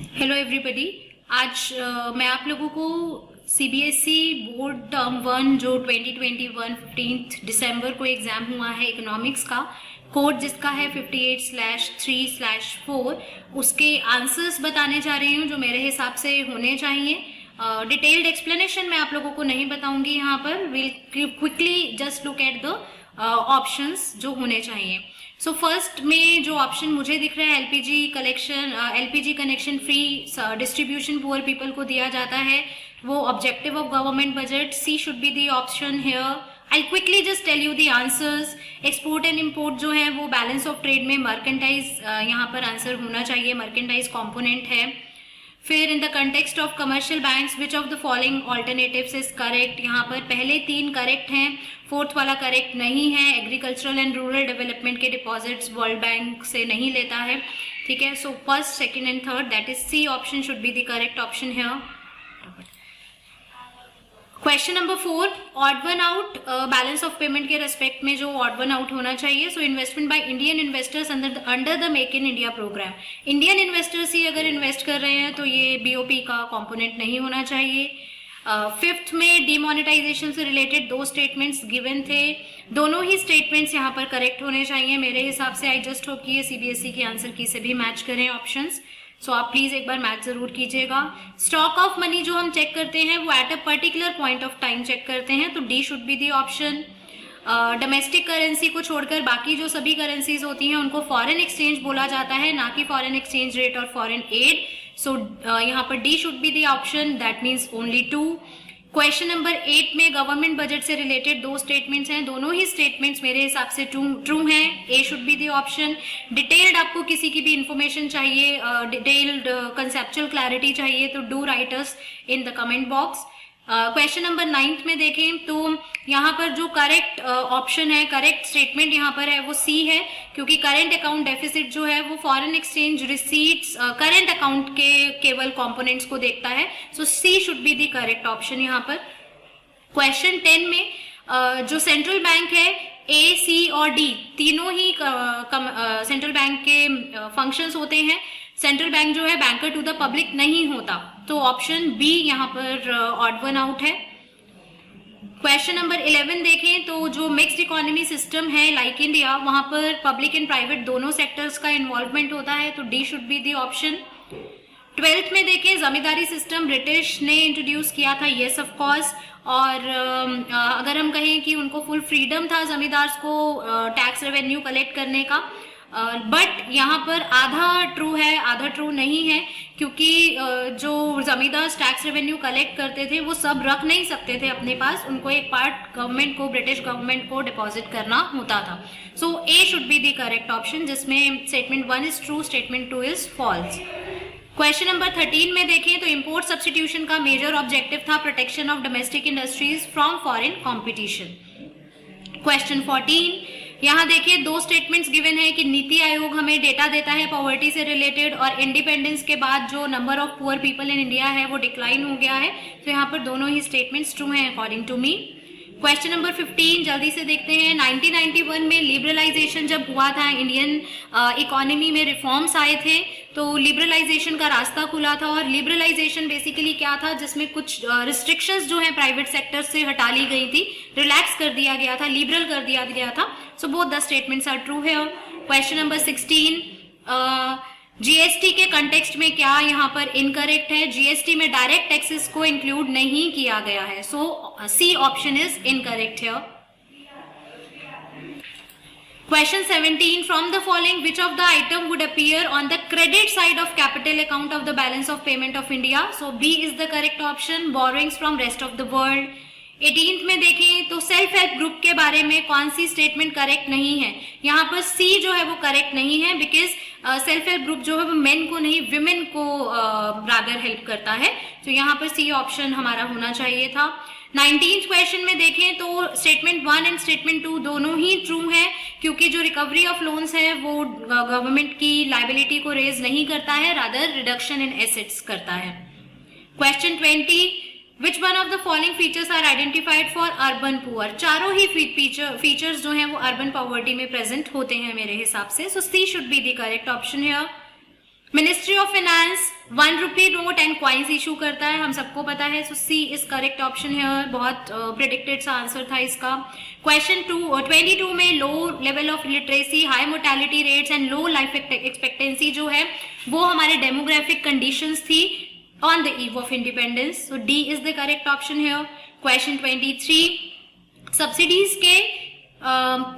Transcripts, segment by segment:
Hello everybody. आज मैं आप लोगों को सीबीएसई बोर्ड टर्म 1 जो 2021 15 दिसंबर को एग्जाम हुआ है इकोनॉमिक्स का, कोड जिसका है 58/3/4, उसके आंसर्स बताने जा रही हूँ जो मेरे हिसाब से होने चाहिए। डिटेल्ड एक्सप्लेनेशन मैं आप लोगों को नहीं बताऊंगी यहाँ पर। Will quickly just look at the options जो होने चाहिए। सो फर्स्ट में जो ऑप्शन मुझे दिख रहा है LPG connection free distribution poor people को दिया जाता है, वो objective of government budget. C should be the option here. I quickly just tell you the answers. Export and import जो है वो बैलेंस ऑफ ट्रेड में मर्केंटाइज यहाँ पर आंसर होना चाहिए, मर्केंटाइज कॉम्पोनेंट है। फिर in the context of commercial banks which of the following alternatives is correct. यहाँ पर पहले 3 करेक्ट हैं, 4th वाला करेक्ट नहीं है। एग्रीकल्चरल एंड रूरल डेवलपमेंट के डिपॉजिट्स वर्ल्ड बैंक से नहीं लेता है, ठीक है। So first, second and third, that is C option should be the correct option here. Question number 4, odd one out, balance of payment के रेस्पेक्ट में जो ऑड वन आउट होना चाहिए। So investment by Indian investors under the Make in India programme. Indian investors ही अगर invest कर रहे हैं तो ये बीओपी का कंपोनेंट नहीं होना चाहिए। 5th में डिमोनेटाइजेशन से रिलेटेड 2 स्टेटमेंट्स गिवन थे, दोनों ही स्टेटमेंट्स यहाँ पर करेक्ट होने चाहिए मेरे हिसाब से। आई जस्ट होप कि ये सीबीएसई के आंसर की से भी मैच करें ऑप्शंस। सो आप प्लीज एक बार मैच जरूर कीजिएगा। स्टॉक ऑफ मनी जो हम चेक करते हैं वो at a particular point of time check करते हैं, तो D should be the option. Domestic currency को छोड़कर बाकी जो सभी करेंसीज होती हैं उनको फॉरेन एक्सचेंज बोला जाता है, ना कि फॉरेन एक्सचेंज रेट और फॉरेन एड। सो यहाँ पर D should be the option, that means only 2। Question number 8 में गवर्नमेंट बजट से रिलेटेड 2 स्टेटमेंट्स हैं, दोनों ही स्टेटमेंट्स मेरे हिसाब से ट्रू हैं। A should be the option. Detailed आपको किसी की भी इंफॉर्मेशन चाहिए, डिटेल्ड कंसेप्चुअल क्लैरिटी चाहिए तो do right us in the comment box. Question number 9 में देखें तो यहाँ पर जो करेक्ट ऑप्शन है, करेक्ट स्टेटमेंट यहाँ पर है वो सी है, क्योंकि करेंट अकाउंट डेफिसिट जो है वो foreign exchange receipts current account के केवल कंपोनेंट्स को देखता है। So C should be the correct option यहाँ पर। क्वेश्चन 10 में जो सेंट्रल बैंक है, ए, सी और डी तीनों ही सेंट्रल बैंक के फंक्शंस होते हैं। सेंट्रल बैंक जो है बैंकर टू द पब्लिक नहीं होता, तो ऑप्शन बी यहाँ पर ऑड वन आउट है। क्वेश्चन नंबर 11 देखें तो जो मिक्स्ड इकोनॉमी सिस्टम है लाइक इंडिया, वहां पर पब्लिक एंड प्राइवेट दोनों सेक्टर्स का इन्वॉल्वमेंट होता है, तो D should be the option. 12th में देखें जमींदारी सिस्टम ब्रिटिश ने इंट्रोड्यूस किया था, येस ऑफ कोर्स। और अगर हम कहें कि उनको फुल फ्रीडम था जमींदार्स को टैक्स रेवेन्यू कलेक्ट करने का, बट यहाँ पर आधा ट्रू है आधा ट्रू नहीं है, क्योंकि जो जमींदार टैक्स रेवेन्यू कलेक्ट करते थे वो सब रख नहीं सकते थे अपने पास, उनको एक पार्ट गवर्नमेंट को, ब्रिटिश गवर्नमेंट को डिपॉजिट करना होता था। So A should be the correct option, जिसमें statement 1 is true, statement 2 is false. Question number 13 में देखें तो इंपोर्ट सब्स्टिट्यूशन का मेजर ऑब्जेक्टिव था protection of domestic industries from foreign competition. Question 14, यहाँ देखिए 2 स्टेटमेंट्स गिवन है कि नीति आयोग हमें डेटा देता है पॉवर्टी से रिलेटेड, और इंडिपेंडेंस के बाद जो number of poor people in India है वो डिक्लाइन हो गया है, तो यहाँ पर दोनों ही स्टेटमेंट्स ट्रू हैं according to me. Question number 15 जल्दी से देखते हैं। 1991 में लिबरलाइजेशन जब हुआ था, इंडियन इकोनॉमी में रिफॉर्म्स आए थे, तो लिबरलाइजेशन का रास्ता खुला था। और लिबरलाइजेशन बेसिकली क्या था, जिसमें कुछ रिस्ट्रिक्शंस जो है प्राइवेट सेक्टर से हटा ली गई थी, रिलैक्स कर दिया गया था, लिबरल कर दिया गया था। So both the statements are true है। क्वेश्चन नंबर 16, जीएसटी के कंटेक्स्ट में क्या यहाँ पर इनकरेक्ट है, जीएसटी में डायरेक्ट टैक्सेस को इंक्लूड नहीं किया गया है, so C option is incorrect here. Question 17, from the following which of the item would appear on the credit side of capital account of the balance of payment of India? So B is the correct option, borrowings from rest of the world। 18th में देखें तो self help group के बारे में कौन सी statement correct नहीं है, यहाँ पर सी जो है वो करेक्ट नहीं है, बिकॉज सेल्फ हेल्प ग्रुप जो है वो मेन को नहीं विमेन को रादर हेल्प करता है, तो यहाँ पर सी ऑप्शन हमारा होना चाहिए था। 19th क्वेश्चन में देखें तो स्टेटमेंट 1 एंड स्टेटमेंट 2 दोनों ही ट्रू है, क्योंकि जो रिकवरी ऑफ लोन्स है वो गवर्नमेंट की लाइबिलिटी को रेज नहीं करता है, रादर रिडक्शन इन एसेट्स करता है। Question 20, which one of the following features are identified for urban poor? चारों ही फीचर्स जो हैं वो अर्बन पॉवर्टी में प्रेजेंट होते हैं मेरे हिसाब से, so C should be the correct option here. Ministry of Finance 1 rupee note and coins issue करता है, हम सबको पता है। So C is correct option है, बहुत प्रेडिक्टेड सा आंसर था इसका। क्वेश्चन 22 में low level of literacy, high mortality rates and low life expectancy जो है वो हमारे डेमोग्राफिक कंडीशंस थी on the eve of independence. So D is the correct option है। क्वेश्चन 23 सब्सिडीज के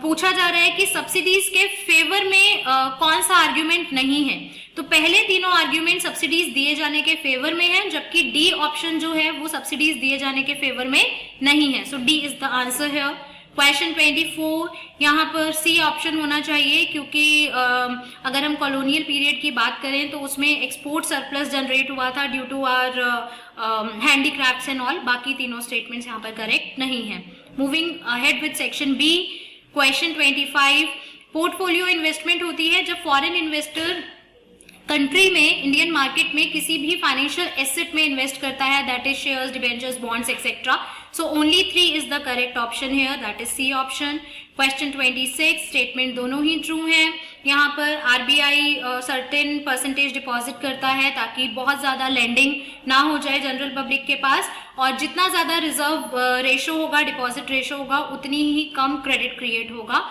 पूछा जा रहा है कि सब्सिडीज के फेवर में कौन सा आर्ग्यूमेंट नहीं है। तो पहले तीनों आर्ग्यूमेंट सब्सिडीज दिए जाने के फेवर में है, जबकि डी ऑप्शन जो है वो सब्सिडीज दिए जाने के फेवर में नहीं है। सो डी इज द आंसर है। क्वेश्चन 24 यहाँ पर सी ऑप्शन होना चाहिए, क्योंकि अगर हम कॉलोनियल पीरियड की बात करें तो उसमें एक्सपोर्ट सरप्लस जनरेट हुआ था due to our handicrafts and all. बाकी तीनों स्टेटमेंट्स यहाँ पर करेक्ट नहीं है। Moving ahead with section B, question 25 portfolio investment होती है जब फॉरेन इन्वेस्टर कंट्री में इंडियन मार्केट में किसी भी फाइनेंशियल एसेट में इन्वेस्ट करता है, that is shares, debentures, bonds etcetera. So only 3 is the correct option here, that is C option. Question 26 statement दोनों ही ट्रू हैं। यहाँ पर आरबीआई सर्टेन परसेंटेज डिपॉजिट करता है ताकि बहुत ज्यादा लेंडिंग ना हो जाए जनरल पब्लिक के पास, और जितना ज्यादा रिजर्व रेशो होगा, डिपॉजिट रेशो होगा, उतनी ही कम क्रेडिट क्रिएट होगा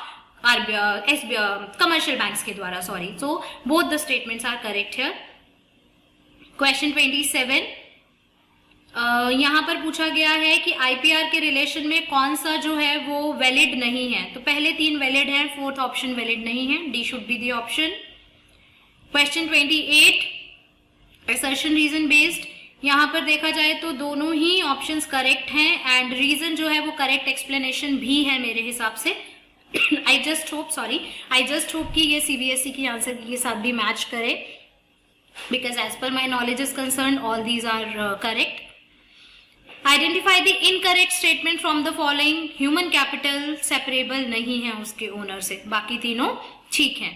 कमर्शियल बैंक्स के द्वारा। Sorry, so both the statements are correct here. Question 27 यहाँ पर पूछा गया है कि आईपीआर के रिलेशन में कौन सा जो है वो वैलिड नहीं है। तो पहले 3 वैलिड है, 4th ऑप्शन वैलिड नहीं है, D should be the option. Question 28 assertion reason based, यहाँ पर देखा जाए तो दोनों ही ऑप्शंस करेक्ट हैं एंड रीजन जो है वो करेक्ट एक्सप्लेनेशन भी है मेरे हिसाब से। आई जस्ट होप कि ये सीबीएसई की आंसर के साथ भी मैच करे, because as per my knowledge is concern all these are correct. Identify the incorrect statement from the following, human capital separable नहीं है उसके ओनर से, बाकी तीनों ठीक हैं।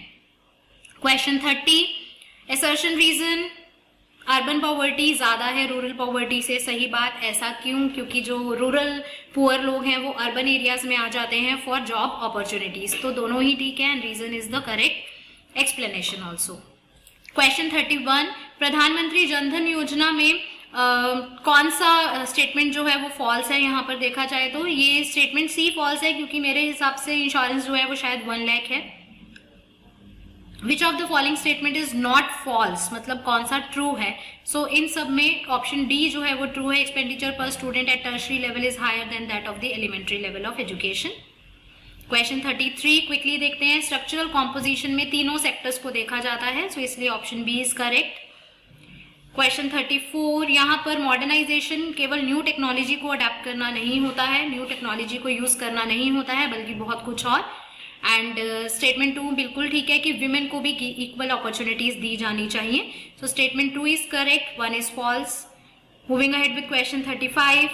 Question 30 assertion reason, urban poverty ज्यादा है रूरल पॉवर्टी से, सही बात। ऐसा क्यों? क्योंकि जो रूरल पुअर लोग हैं वो अर्बन एरियाज में आ जाते हैं फॉर जॉब अपॉर्चुनिटीज। तो दोनों ही ठीक है and reason is the correct explanation also. Question 31 Pradhan Mantri Jan Dhan योजना में कौन सा स्टेटमेंट जो है वो फॉल्स है। यहाँ पर देखा जाए तो ये स्टेटमेंट सी फॉल्स है, क्योंकि मेरे हिसाब से इंश्योरेंस जो है वो शायद 1 लाख है। Which of the following statement is not false, मतलब कौन सा ट्रू है। सो इन सब में ऑप्शन डी जो है वो ट्रू है, एक्सपेंडिचर पर student at tertiary level is higher than that of the elementary level of education. Question 33 quickly देखते हैं। स्ट्रक्चरल कॉम्पोजिशन में तीनों सेक्टर्स को देखा जाता है, सो इसलिए option B is correct. Question 34 यहाँ पर मॉडर्नाइजेशन केवल न्यू टेक्नोलॉजी को अडेप्ट करना नहीं होता है, न्यू टेक्नोलॉजी को यूज करना नहीं होता है, बल्कि बहुत कुछ और। एंड स्टेटमेंट 2 बिल्कुल ठीक है कि विमेन को भी इक्वल अपॉर्चुनिटीज दी जानी चाहिए। So statement 2 is correct, 1 is false. Moving ahead with question 35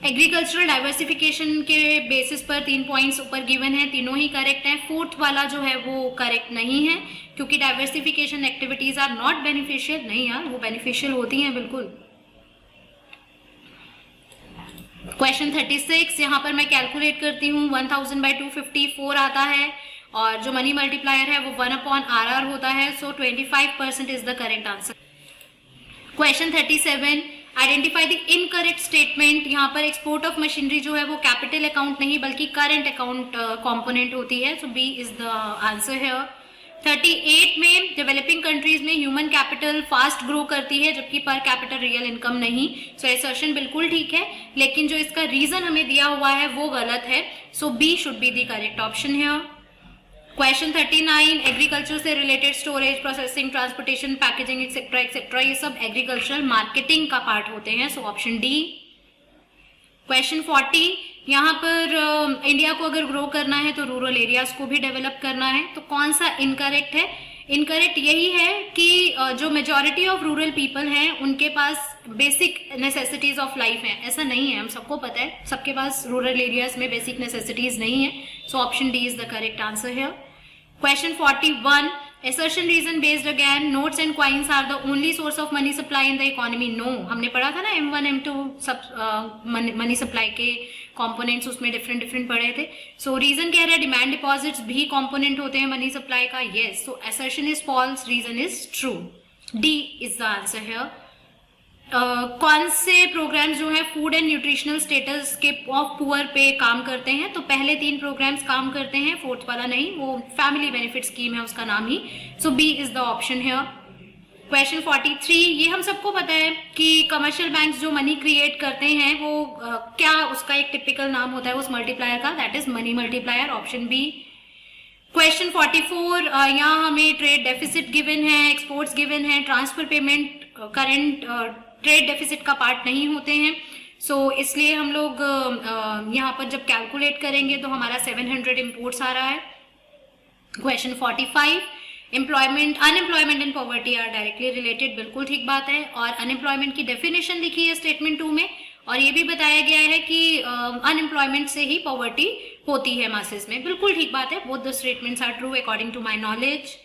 agricultural diversification के बेसिस पर 3 पॉइंट्स ऊपर गिवन है, तीनों ही करेक्ट हैं। 4th वाला जो है वो करेक्ट नहीं है, क्योंकि diversification activities are not beneficial. नहीं यार, वो बेनिफिशियल होती हैं बिल्कुल। क्वेश्चन 36 यहाँ पर मैं कैलकुलेट करती हूँ, 1000/254 आता है, और जो मनी मल्टीप्लायर है वो 1/RR होता है। सो 25% is the correct answer. Question 37 identify the incorrect statement. यहाँ पर एक्सपोर्ट ऑफ मशीनरी जो है वो कैपिटल अकाउंट नहीं बल्कि करंट अकाउंट कंपोनेंट होती है। So B is the answer है। 38 में डेवलपिंग कंट्रीज में ह्यूमन कैपिटल फास्ट ग्रो करती है जबकि पर कैपिटल रियल इनकम नहीं। सो असर्शन बिल्कुल ठीक है, लेकिन जो इसका रीजन हमें दिया हुआ है वो गलत है। So B should be the correct option है। क्वेश्चन 39 एग्रीकल्चर से related storage, processing, transportation, packaging etcetera etcetera, ये सब एग्रीकल्चरल मार्केटिंग का पार्ट होते हैं। सो ऑप्शन डी। क्वेश्चन 40 यहाँ पर इंडिया को अगर ग्रो करना है तो रूरल एरियाज को भी डेवलप करना है, तो कौन सा इनकरेक्ट है? इनकरेक्ट यही है कि जो मेजॉरिटी ऑफ रूरल पीपल हैं उनके पास बेसिक नेसेसिटीज ऑफ लाइफ हैं। ऐसा नहीं है, हम सबको पता है सबके पास रूरल एरियाज में बेसिक नेसेसिटीज नहीं है। So option D is the correct answer है। Question 41 assertion reason based again, notes and coins are the only source of money supply in the economy. No, हमने पढ़ा था ना M1 M2 सब money supply के components उसमें different पढ़े थे। सो रीजन कह रहे हैं डिमांड डिपॉजिट्स भी कंपोनेंट होते हैं मनी सप्लाई का। Yes, so assertion is false, reason is true. D is the answer है। कौन से प्रोग्राम्स जो है फूड एंड न्यूट्रिशनल स्टेटस के ऑफ पुअर पे काम करते हैं? तो पहले 3 प्रोग्राम्स काम करते हैं, फोर्थ वाला नहीं, वो फैमिली बेनिफिट स्कीम है उसका नाम ही। सो बी इज द ऑप्शन है। क्वेश्चन 43, ये हम सबको पता है कि कमर्शियल बैंक्स जो मनी क्रिएट करते हैं वो क्या उसका एक टिपिकल नाम होता है उस मल्टीप्लायर का? That is money multiplier, option B. Question 44, यहाँ हमें ट्रेड डेफिसिट गिवन है, एक्सपोर्ट्स गिवन है, transfer payment current trade deficit का पार्ट नहीं होते हैं। सो इसलिए हम लोग यहाँ पर जब कैलकुलेट करेंगे तो हमारा 700 इम्पोर्ट्स आ रहा है। Question 45, employment unemployment and poverty are directly related, बिल्कुल ठीक बात है। और अनएम्प्लॉयमेंट की डेफिनेशन लिखी है स्टेटमेंट 2 में, और ये भी बताया गया है कि अनएम्प्लॉयमेंट से ही पॉवर्टी होती है मासेस में, बिल्कुल ठीक बात है। Both the statements are true according to my knowledge.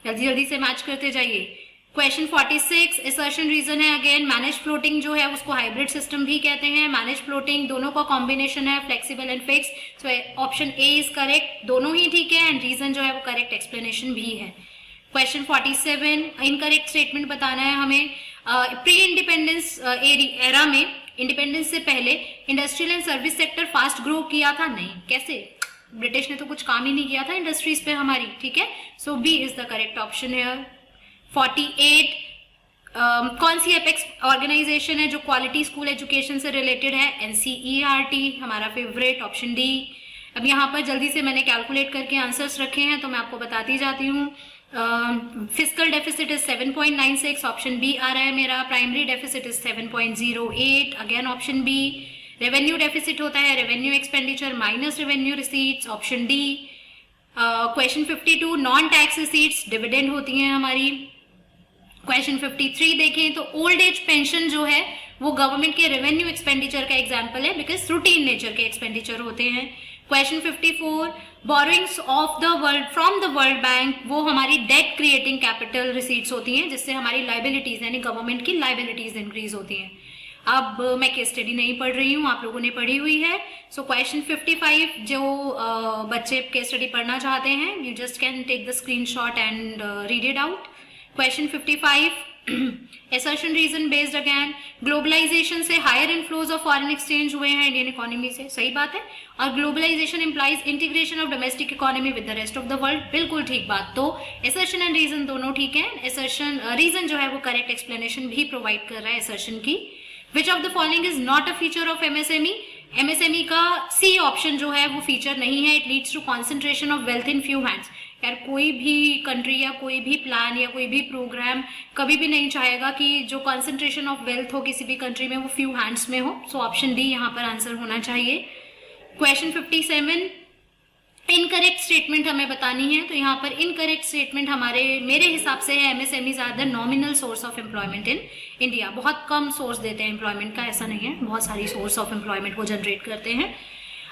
जल्दी जल्दी से मैच करते जाइए। क्वेश्चन 46, असर्शन रीजन है अगेन, मैनेज फ्लोटिंग जो है उसको हाइब्रिड सिस्टम भी कहते हैं। मैनेज फ्लोटिंग दोनों का कॉम्बिनेशन है, flexible and fix. So option A is correct, दोनों ही ठीक है, एंड रीजन जो है वो करेक्ट एक्सप्लेनेशन भी है। क्वेश्चन 47, इनकरेक्ट स्टेटमेंट बताना है हमें। प्री इंडिपेंडेंस एरा में, इंडिपेंडेंस से पहले industrial and service sector fast grow किया था? नहीं, कैसे? ब्रिटिश ने तो कुछ काम ही नहीं किया था इंडस्ट्रीज पे हमारी, ठीक है। So B is the correct option है। 48, कौन सी एपेक्स ऑर्गेनाइजेशन है जो क्वालिटी स्कूल एजुकेशन से रिलेटेड है? NCERT, हमारा फेवरेट, ऑप्शन डी। अब यहाँ पर जल्दी से मैंने कैलकुलेट करके आंसर्स रखे हैं तो मैं आपको बताती जाती हूँ। Physical deficit is 7.96, option B आ रहा है मेरा। Primary deficit is 7.08, again option B. Revenue deficit होता है revenue expenditure minus revenue receipts, option D. Question 52, non tax receipts dividend होती हैं हमारी। क्वेश्चन 53 देखें तो ओल्ड एज पेंशन जो है वो गवर्नमेंट के रेवेन्यू एक्सपेंडिचर का एग्जांपल है, बिकॉज रूटीन नेचर के एक्सपेंडिचर होते हैं। Question 54, borrowings of the world from the world bank, वो हमारी डेट क्रिएटिंग कैपिटल रिसीट्स होती हैं जिससे हमारी लाइबिलिटीज यानी गवर्नमेंट की लाइबिलिटीज इंक्रीज होती हैं। अब मैं केस स्टडी नहीं पढ़ रही हूँ, आप लोगों ने पढ़ी हुई है। सो क्वेश्चन 55, जो बच्चे केस स्टडी पढ़ना चाहते हैं, you just can take the screenshot and read it out. Question 55, assertion reason based again, globalisation से higher inflows of foreign exchange हुए हैं इंडियन इकोनॉमी से, सही बात है। और globalisation implies integration of domestic economy with the rest of the world, बिल्कुल ठीक बात। तो असर्शन एंड रीजन दोनों ठीक है। असर्शन रीजन जो है वो करेक्ट एक्सप्लेनेशन भी प्रोवाइड कर रहा है असर्शन की। विच of the following is not a feature of MSME? MSME का सी ऑप्शन जो है वो फीचर नहीं है। It leads to concentration of wealth in few hands. यार कोई भी कंट्री या कोई भी प्लान या कोई भी प्रोग्राम कभी भी नहीं चाहेगा कि जो कॉन्सेंट्रेशन ऑफ वेल्थ हो किसी भी कंट्री में वो फ्यू हैंड्स में हो। सो ऑप्शन डी यहाँ पर आंसर होना चाहिए। क्वेश्चन 57, इनकरेक्ट स्टेटमेंट हमें बतानी है। तो यहाँ पर इनकरेक्ट स्टेटमेंट मेरे हिसाब से है MSMEs are the nominal source of employment in India. बहुत कम सोर्स देते हैं एम्प्लॉयमेंट का, ऐसा नहीं है, बहुत सारी सोर्स ऑफ एम्प्लॉयमेंट वो जनरेट करते हैं।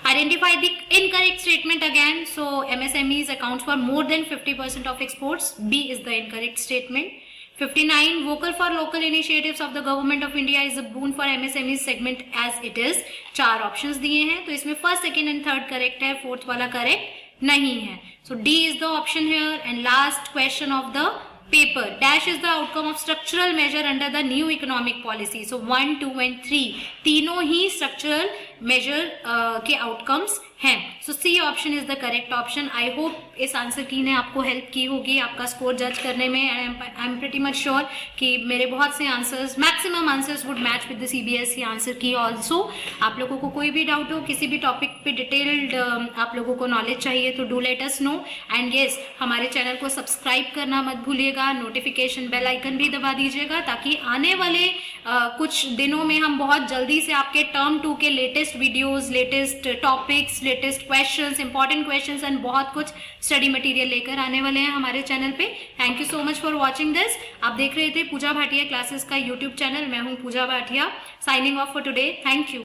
Identify the incorrect statement again. So MSMEs accounts for more than 50% of exports. B is the incorrect statement. 59, vocal for local initiatives of the government of India is a boon for MSMEs segment as it is. 4 options दिए हैं तो इसमें first, second and third correct है, fourth वाला correct नहीं है। So D is the option here. And last question of the paper, dash is the outcome of structural measure under the new economic policy. So 1, 2 and 3 तीनों ही structural measure के outcomes हैं। So C option is the correct option. I hope इस answer की ने आपको help की होगी आपका स्कोर जज करने में। I am pretty much sure कि मेरे बहुत से answers, maximum answers would match with the CBSE answer की ऑल्सो। आप लोगों को कोई भी डाउट हो, किसी भी टॉपिक पे डिटेल्ड आप लोगों को नॉलेज चाहिए तो do let us know. And yes, हमारे चैनल को सब्सक्राइब करना मत भूलिएगा, नोटिफिकेशन बेल आइकन भी दबा दीजिएगा ताकि आने वाले कुछ दिनों में हम बहुत जल्दी से आपके टर्म 2 के latest videos, latest topics, latest questions, important questions and बहुत कुछ स्टडी मटेरियल लेकर आने वाले हैं हमारे चैनल पे। Thank you so much for watching this. आप देख रहे थे पूजा भाटिया क्लासेस का यूट्यूब चैनल। मैं हूँ Pooja Bhatia, signing off for today. Thank you.